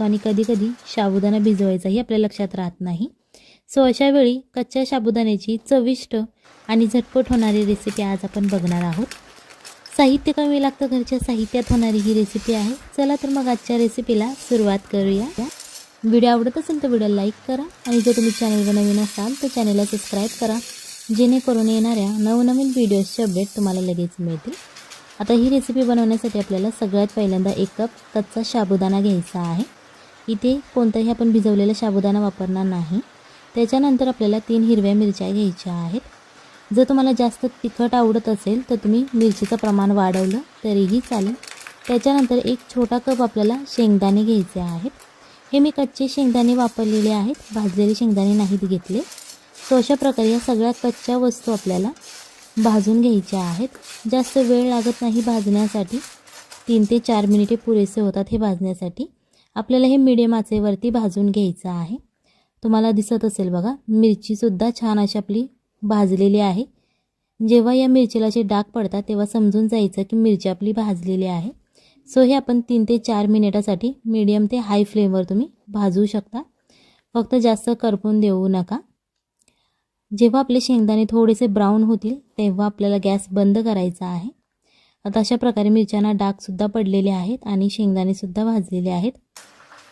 असतो आणि कधीकधी साबुदाणा भिजवायचाही आपल्या लक्षात राहत नाही। सो अशा वेळी कच्च्या साबुदाण्याची चविष्ट आणि झटपट होणारी रेसिपी आज आपण बघणार आहोत। साहित्य कमी लागतं, घरच्या साहित्यात होणारी ही रेसिपी आहे। चला तर मग आजच्या रेसिपीला सुरुवात करूया। व्हिडिओ आवडत असेल तर व्हिडिओ लाईक करा आणि जर तुम्ही चॅनलवर नवीन असाल तर चॅनलला सबस्क्राईब करा, जेणेकरून येणाऱ्या नवनवीन व्हिडिओजचे अपडेट तुम्हाला लगेच मिळतील। आता ही रेसिपी बनवण्यासाठी आपल्याला सगळ्यात पहिल्यांदा 1 कप कच्चा साबुदाणा घ्यायचा आहे। इथे कोणताही आपण भिजवलेला साबुदाणा वापरणार नाही। त्याच्यानंतर आपल्याला 3 हिरव्या मिरच्या घ्यायच्या आहेत। जर तुम्हाला जास्त तिखट आवडत असेल तर तुम्ही मिरचीचं प्रमाण वाढवलं तरीही चालेल। त्याच्यानंतर 1 छोटा कप आपल्याला शेंगदाणे घ्यायचे आहेत। हे मी कच्चे शेंगदाणे वापरलेले आहेत, भाजलेले शेंगदाणे नाहीत घेतले। सो अशा प्रकारे या सगळ्या कच्च्या वस्तू आपल्याला भाजून घ्यायच्या आहेत। जास्त वेळ लागत नाही भाजण्यासाठी, 3 ते 4 मिनिटे पुरेसे होतात हे भाजण्यासाठी। आपल्याला हे मीडियम आचेवरती भाजून घ्यायचं आहे। तुम्हाला दिसत असेल बघा, मिरचीसुद्धा छान अशी आपली भाजलेली आहे। जेव्हा या मिरचीला असे डाग पडतात तेव्हा समजून जायचं की मिरची आपली भाजलेली आहे। सो हे आपण 3 ते 4 मिनिटासाठी मीडियम ते हाय फ्लेमवर तुम्ही भाजू शकता, फक्त जास्त करपून देऊ नका। जेव्हा आपले शेंगदाणे थोडेसे ब्राऊन होतील तेव्हा आपल्याला गॅस बंद करायचा आहे। आता अशा प्रकारे मिरच्यांना डागसुद्धा पडलेले आहेत आणि शेंगदाणेसुद्धा भाजलेले आहेत।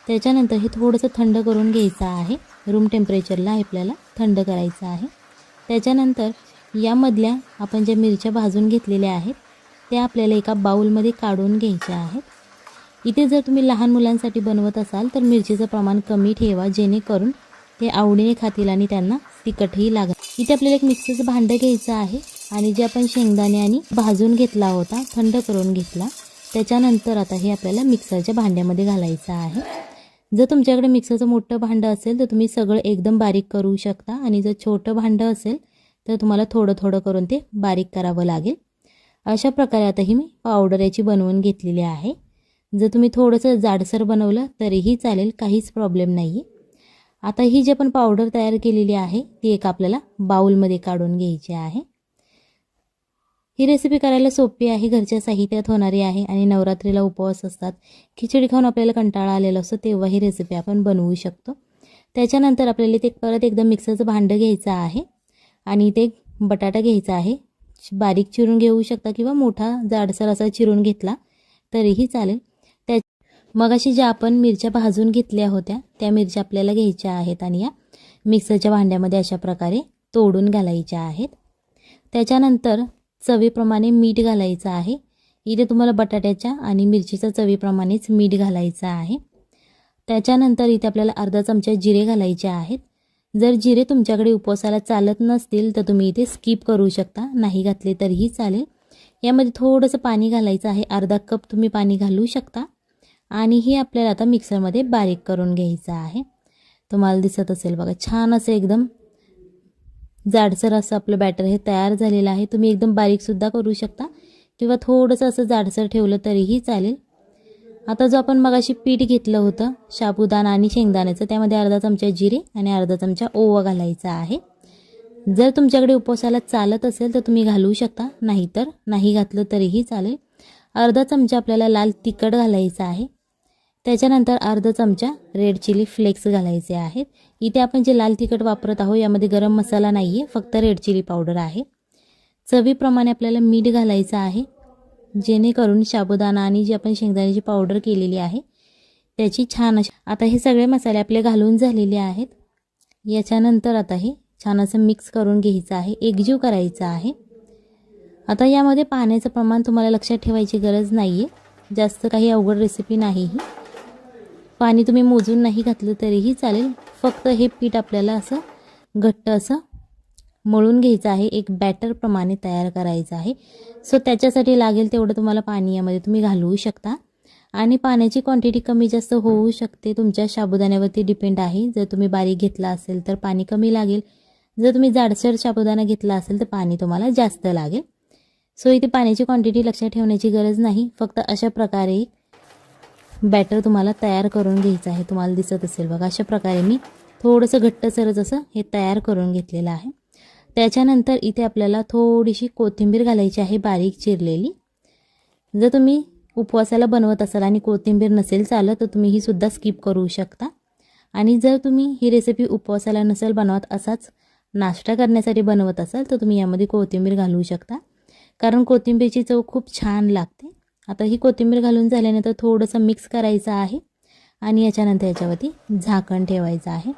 त्याच्यानंतर हे थोडंसं थंड करून घ्यायचं आहे, रूम टेम्परेचरला आपल्याला थंड करायचं आहे। त्याच्यानंतर यामधल्या आपण ज्या मिरच्या भाजून घेतलेल्या आहेत त्या आपल्याला एका बाउलमध्ये काढून घ्यायच्या आहेत। इथे जर तुम्ही लहान मुलांसाठी बनवत असाल तर मिरचीचं प्रमाण कमी ठेवा, जेणेकरून ते आवडीने खातील आणि त्यांना तिखटही लागेल। इथे आपल्याला एक मिक्सरचं भांडं घ्यायचं आहे आणि जे आपण शेंगदाणे आणि भाजून घेतला होता, थंड करून घेतला, त्याच्यानंतर आता हे आपल्याला मिक्सरच्या भांड्यामध्ये घालायचं आहे। जर तुमच्याकडे मिक्सरचं मोठं भांडं असेल तर तुम्ही सगळं एकदम बारीक करू शकता आणि जर छोटं भांडं असेल तर तुम्हाला थोडं थोडं करून ते बारीक करावं लागेल। अशा प्रकारे आता ही मी पावडर याची बनवून घेतलेली आहे। जर तुम्ही थोडंसं जाडसर बनवलं तरीही चालेल, काहीच प्रॉब्लेम नाही। आता ही जी आपण पावडर तयार केलेली आहे ती एक आपल्याला बाउलमध्ये काढून घ्यायची आहे। ही रेसिपी करायला सोपी आहे, घरच्या साहित्यात होणारी आहे आणि नवरात्रीला उपवास असतात, खिचडी खाऊन आपल्याला कंटाळा आलेला असतो तेव्हा ही रेसिपी आपण बनवू शकतो। त्याच्यानंतर आपल्याला ते परत एकदा मिक्सरचं भांडं घ्यायचं आहे आणि ते बटाटा घ्यायचा आहे। बारीक चिरून घेऊ शकता किंवा मोठा जाडसर असा चिरून घेतला तरीही चालेल। मगाशी ज्या आपण मिरच्या भाजून घेतल्या होत्या त्या मिरच्या आपल्याला घ्यायच्या आहेत आणि या मिक्सरच्या भांड्यामध्ये अशा प्रकारे तोडून घालायच्या आहेत। त्याच्यानंतर चवीप्रमाणे मीठ घालायचं आहे। इथे तुम्हाला बटाट्याच्या आणि मिरचीच्या चवीप्रमाणेच मीठ घालायचं आहे। त्याच्यानंतर इथे आपल्याला अर्धा चमचा जिरे घालायचे आहेत। जर जिरे तुमच्याकडे उपवासाला चालत नसतील तर तुम्ही इथे स्किप करू शकता, नाही घातले तरीही चालेल। यामध्ये थोडंसं पाणी घालायचं आहे, अर्धा कप तुम्ही पाणी घालू शकता आणि हे आपल्याला आता मिक्सरमध्ये बारीक करून घ्यायचं आहे। तुम्हाला दिसत असेल बघा, छान असं एकदम जाडसर असं आपलं बॅटर हे तयार झालेलं आहे। तुम्ही एकदम बारीकसुद्धा करू शकता किंवा थोडंसं असं जाडसर ठेवलं तरीही चालेल। आता जो आपण मगाशी पीठ घेतलं होतं साबुदाणा आणि शेंगदाण्याचं, त्यामध्ये अर्धा चमचा जिरे आणि अर्धा चमचा ओवा घालायचा आहे। जर तुमच्याकडे उपवासाला चालत असेल तर तुम्ही घालू शकता, नाहीतर नाही घातलं तरीही चालेल। अर्धा चमचा आपल्याला लाल तिखट घालायचं आहे। त्याच्यानंतर अर्धा चमचा रेड चिली फ्लेक्स घालायचे आहेत। इथे आपण जे लाल तिखट वापरत आहोत यामध्ये गरम मसाला नाही आहे, फक्त रेड चिली पावडर आहे। चवीप्रमाणे आपल्याला मीठ घालायचं आहे, जेणेकरून साबुदाणा आणि जी आपण शेंगदाण्याची पावडर केलेली आहे त्याची छान अशी। आता हे सगळे मसाले आपले घालून झालेले आहेत। याच्यानंतर आता हे छान असं मिक्स करून घ्यायचं आहे, एकजीव करायचं आहे। आता यामध्ये पाण्याचं प्रमाण तुम्हाला लक्षात ठेवायची गरज नाही आहे, जास्त काही अवघड रेसिपी नाही ही। पाणी तुम्ही मोजून नाही घातलं तरीही चालेल, फक्त हे पीठ आपल्याला असं घट्ट असं मळून घ्यायचं आहे, एक बॅटर प्रमाणे तयार करायचं आहे। सो त्याच्यासाठी लागेल तेवढं तुम्हाला पाणी यामध्ये तुम्ही घालवू शकता आणि पाण्याची क्वांटिटी कमी जास्त होऊ शकते, तुमच्या साबुदाण्यावरती डिपेंड आहे। जर तुम्ही बारीक घेतला असेल तर पाणी कमी लागेल, जर तुम्ही जाडसर साबुदाणा घेतला असेल तर पाणी तुम्हाला जास्त लागेल। सो इथे पाण्याची क्वांटिटी लक्षात ठेवण्याची गरज नाही, फक्त अशा प्रकारे बॅटर तुम्हाला तयार करून घ्यायचं आहे। तुम्हाला दिसत असेल बघा, अशा प्रकारे मी थोडंसं घट्टसरच असं हे तयार करून घेतलेलं आहे। त्याच्यानंतर इथे आपल्याला थोडीशी कोथिंबीर घालायची आहे, बारीक चिरलेली। जर तुम्ही उपवासाला बनवत असाल आणि कोथिंबीर नसेल चालत तर तुम्ही ही सुद्धा स्किप करू शकता। आणि जर तुम्ही ही रेसिपी उपवासाला नसेल बनवत, असाच नाश्ता करण्यासाठी बनवत असाल तर तुम्ही यामध्ये कोथिंबीर घालू शकता, कारण कोथिंबीरची चव खूप छान लागते। आता ही कोथिंबीर घालून झाल्यानंतर थोडंसं मिक्स करायचं आहे आणि याच्यानंतर याच्यावरती झाकण ठेवायचं आहे।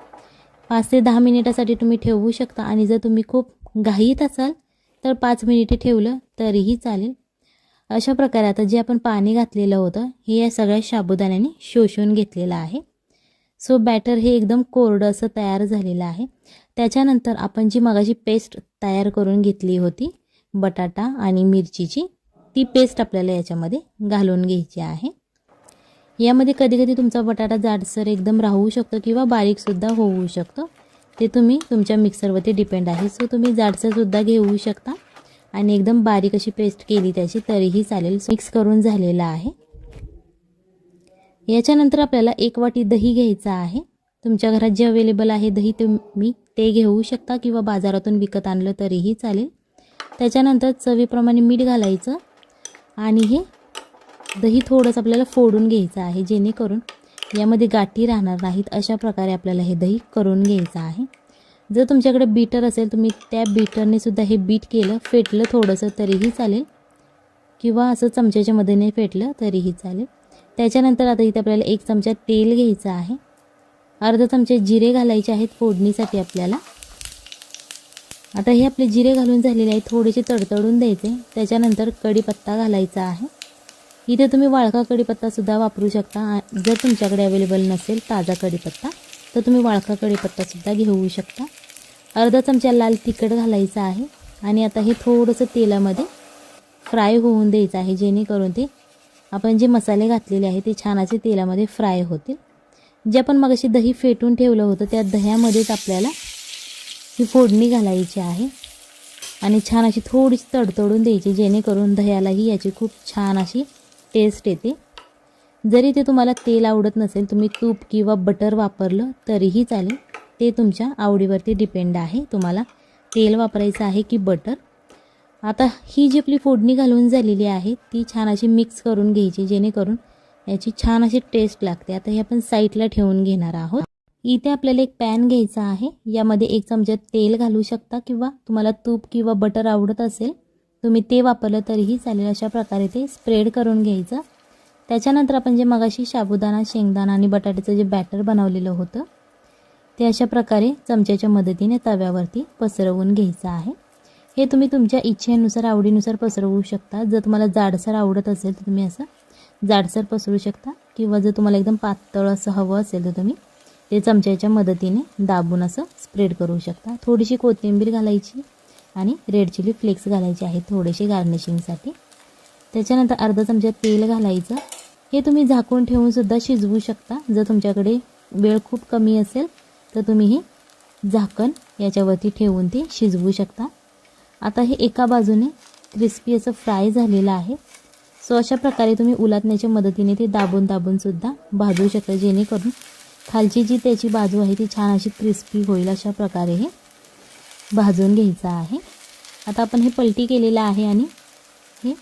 5 ते 10 मिनिटासाठी तुम्ही ठेवू शकता आणि जर तुम्ही खूप घाईत असाल तर 5 मिनिटे ठेवलं तरीही चालेल। अशा प्रकारे आता जे आपण पाणी घातलेलं होतं हे या सगळ्या साबुदाण्याने शोषून घेतलेलं आहे। सो बॅटर हे एकदम कोरडं असं तयार झालेलं आहे। त्याच्यानंतर आपण जी मगाशी पेस्ट तयार करून घेतली होती बटाटा आणि मिरचीची, ती पेस्ट आपल्याला याच्यामध्ये घालून घ्यायची आहे। यामध्ये कधी-कधी तुमचा बटाटा जाडसर एकदम राहू शकतो किंवा बारीकसुद्धा होऊ शकतो, ते तुम्ही तुमच्या मिक्सरवरती डिपेंड आहे। सो तुम्ही जाडसरसुद्धा घेऊ शकता आणि एकदम बारीक अशी पेस्ट केली त्याची तरीही चालेल। मिक्स करून झालेला आहे। याच्यानंतर आपल्याला 1 वाटी दही घ्यायचं आहे। तुमच्या घरात जे अवेलेबल आहे दही तुम्ही ते घेऊ शकता किंवा बाजारातून विकत आणलं तरीही चालेल। त्याच्यानंतर चवीप्रमाणे मीठ घालायचं आणि हे दही थोडंसं आपल्याला फोडून घ्यायचं आहे, जेणेकरून यामध्ये गाठी राहणार नाहीत। अशा प्रकारे आपल्याला हे दही करून घ्यायचं आहे। जर तुमच्याकडे बीटर असेल तुम्ही त्या बीटरने सुद्धा हे बीट केलं, फेटलं थोडंसं तरीही चालेल किंवा असं चमच्याच्या मदतीने फेटलं तरीही चालेल। त्याच्यानंतर आता इथे आपल्याला 1 चमचा तेल घ्यायचं आहे, अर्धा चमचा जिरे घालायचे आहेत फोडणीसाठी आपल्याला। आता हे आपले जिरे घालून झालेले आहे, थोडेसे तडतडून द्यायचे। त्याच्यानंतर कढीपत्ता घालायचा आहे। इथे तुम्ही वाळका कढीपत्तासुद्धा वापरू शकता। जर तुमच्याकडे अवेलेबल नसेल ताजा कढीपत्ता तर तुम्ही वाळका कढीपत्तासुद्धा घेऊ शकता। अर्धा चमचा लाल तिखट घालायचं आहे आणि आता हे थोडंसं तेलामध्ये फ्राय होऊन द्यायचं आहे, जेणेकरून ते आपण जे मसाले घातलेले आहे ते छान असे तेलामध्ये फ्राय होतील। जे आपण मगाशी दही फेटून ठेवलं होतं त्या दह्यामध्येच आपल्याला ही फोडणी घालायची आहे आणि छान अशी थोडीशी तडतडून द्यायची, जेणेकरून दह्यालाही याची खूप छान अशी टेस्ट येते। जरी ते तुम्हाला तेल आवडत नसेल तुम्ही तूप किंवा बटर वापरलं तरीही चालेल, ते तुमच्या आवडीवरती डिपेंड आहे तुम्हाला तेल वापरायचं आहे की बटर। आता ही जी आपली फोडणी घालून झालेली आहे ती छान अशी मिक्स करून घ्यायची, जेणेकरून याची छान अशी टेस्ट लागते। आता हे आपण साईडला ठेवून घेणार आहोत। इथे आपल्याला एक पॅन घ्यायचा आहे, यामध्ये 1 चमचा तेल घालू शकता किंवा तुम्हाला तूप किंवा बटर आवडत असेल तुम्ही ते वापरलं तरीही चालेल। अशा प्रकारे ते स्प्रेड करून घ्यायचं। त्याच्यानंतर आपण जे मगाशी साबुदाणा, शेंगदाणा आणि बटाट्याचं जे बॅटर बनवलेलं होतं ते अशा प्रकारे चमच्याच्या मदतीने तव्यावरती पसरवून घ्यायचं आहे। हे तुम्ही तुमच्या इच्छेनुसार आवडीनुसार पसरवू शकता। जर तुम्हाला जाडसर आवडत असेल तर तुम्ही असं जाडसर पसरू शकता किंवा जर तुम्हाला एकदम पातळ असं हवं असेल तर तुम्ही ते चमच्याच्या मदतीने दाबून असं स्प्रेड करू शकता। थोडीशी कोथिंबीर घालायची आणि रेड चिली फ्लेक्स घालायचे आहेत थोडेसे गार्निशिंगसाठी। त्याच्यानंतर अर्धा चमचा तेल घालायचं। हे तुम्ही झाकून ठेवून सुद्धा शिजवू शकता। जर तुमच्याकडे वेळ खूप कमी असेल तर तुम्ही हे झाकण याच्यावरती ठेवून ते शिजवू शकता। आता हे एका बाजूने क्रिस्पी असं फ्राय झालेलं आहे। सो अशा प्रकारे तुम्ही उलटण्याच्या मदतीने ते दाबून दाबून सुद्धा भाजू शकता, जेणेकरून खालची जी त्याची बाजू आहे ती छान अशी क्रिस्पी होईल। अशा प्रकारे हे भाजून घ्यायचं आहे। आता आपण हे पलटी केलेलं आहे आणि हे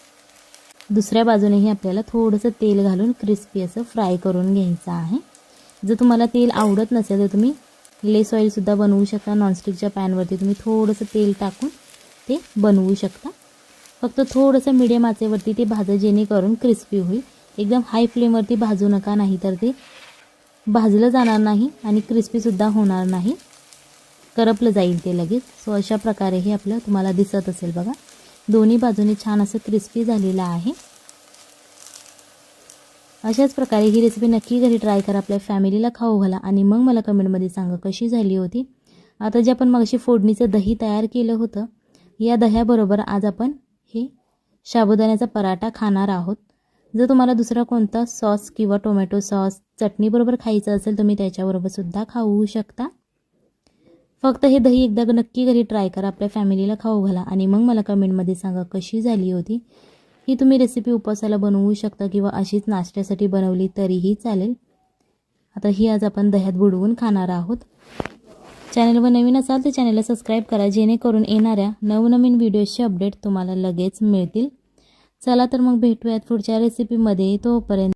दुसऱ्या बाजूनेही आपल्याला थोडंसं तेल घालून क्रिस्पी असं फ्राय करून घ्यायचं आहे। जर तुम्हाला तेल आवडत नसेल तर तुम्ही लेस ऑइलसुद्धा बनवू शकता। नॉनस्टिकच्या पॅनवरती तुम्ही थोडंसं तेल टाकून ते बनवू शकता। फक्त थोडंसं मीडियम आचेवरती ते भाजा, जेणेकरून क्रिस्पी होईल। एकदम हाय फ्लेमवरती भाजू नका, नाहीतर ते भाजलं जाणार नाही आणि क्रिस्पीसुद्धा होणार नाही, करपलं जाईल ते लगेच। सो अशा प्रकारे हे आपलं तुम्हाला दिसत असेल बघा, दोन्ही बाजूने छान असं क्रिस्पी झालेलं आहे। अशाच प्रकारे ही रेसिपी नक्की घरी ट्राय करा, आपल्या फॅमिलीला खाऊ घाला आणि मग मला कमेंटमध्ये सांगा कशी झाली होती। आता जे आपण मगाशी फोडणीचं दही तयार केलं होतं या दह्याबरोबर आज आपण हे साबुदाण्याचा पराठा खाणार आहोत। जर तुम्हाला दुसरा कोणता सॉस किंवा टोमॅटो सॉस चटणीबरोबर खायचं असेल तुम्ही त्याच्याबरोबर सुद्धा खाऊ शकता। फक्त हे दही एकदा नक्की घरी ट्राय करा, आपल्या फॅमिलीला खाऊ घाला आणि मग मला कमेंटमध्ये सांगा कशी झाली होती। ही तुम्ही रेसिपी उपवासाला बनवू शकता किंवा अशीच नाश्त्यासाठी बनवली तरीही चालेल। आता ही आज आपण दह्यात बुडवून खाणार आहोत। चॅनलवर नवीन असाल तर चॅनलला सबस्क्राईब करा, जेणेकरून येणाऱ्या नवनवीन व्हिडिओजचे अपडेट तुम्हाला लगेच मिळतील। चला तर मग भेटूयात पुढच्या रेसिपीमध्ये. तोपर्यंत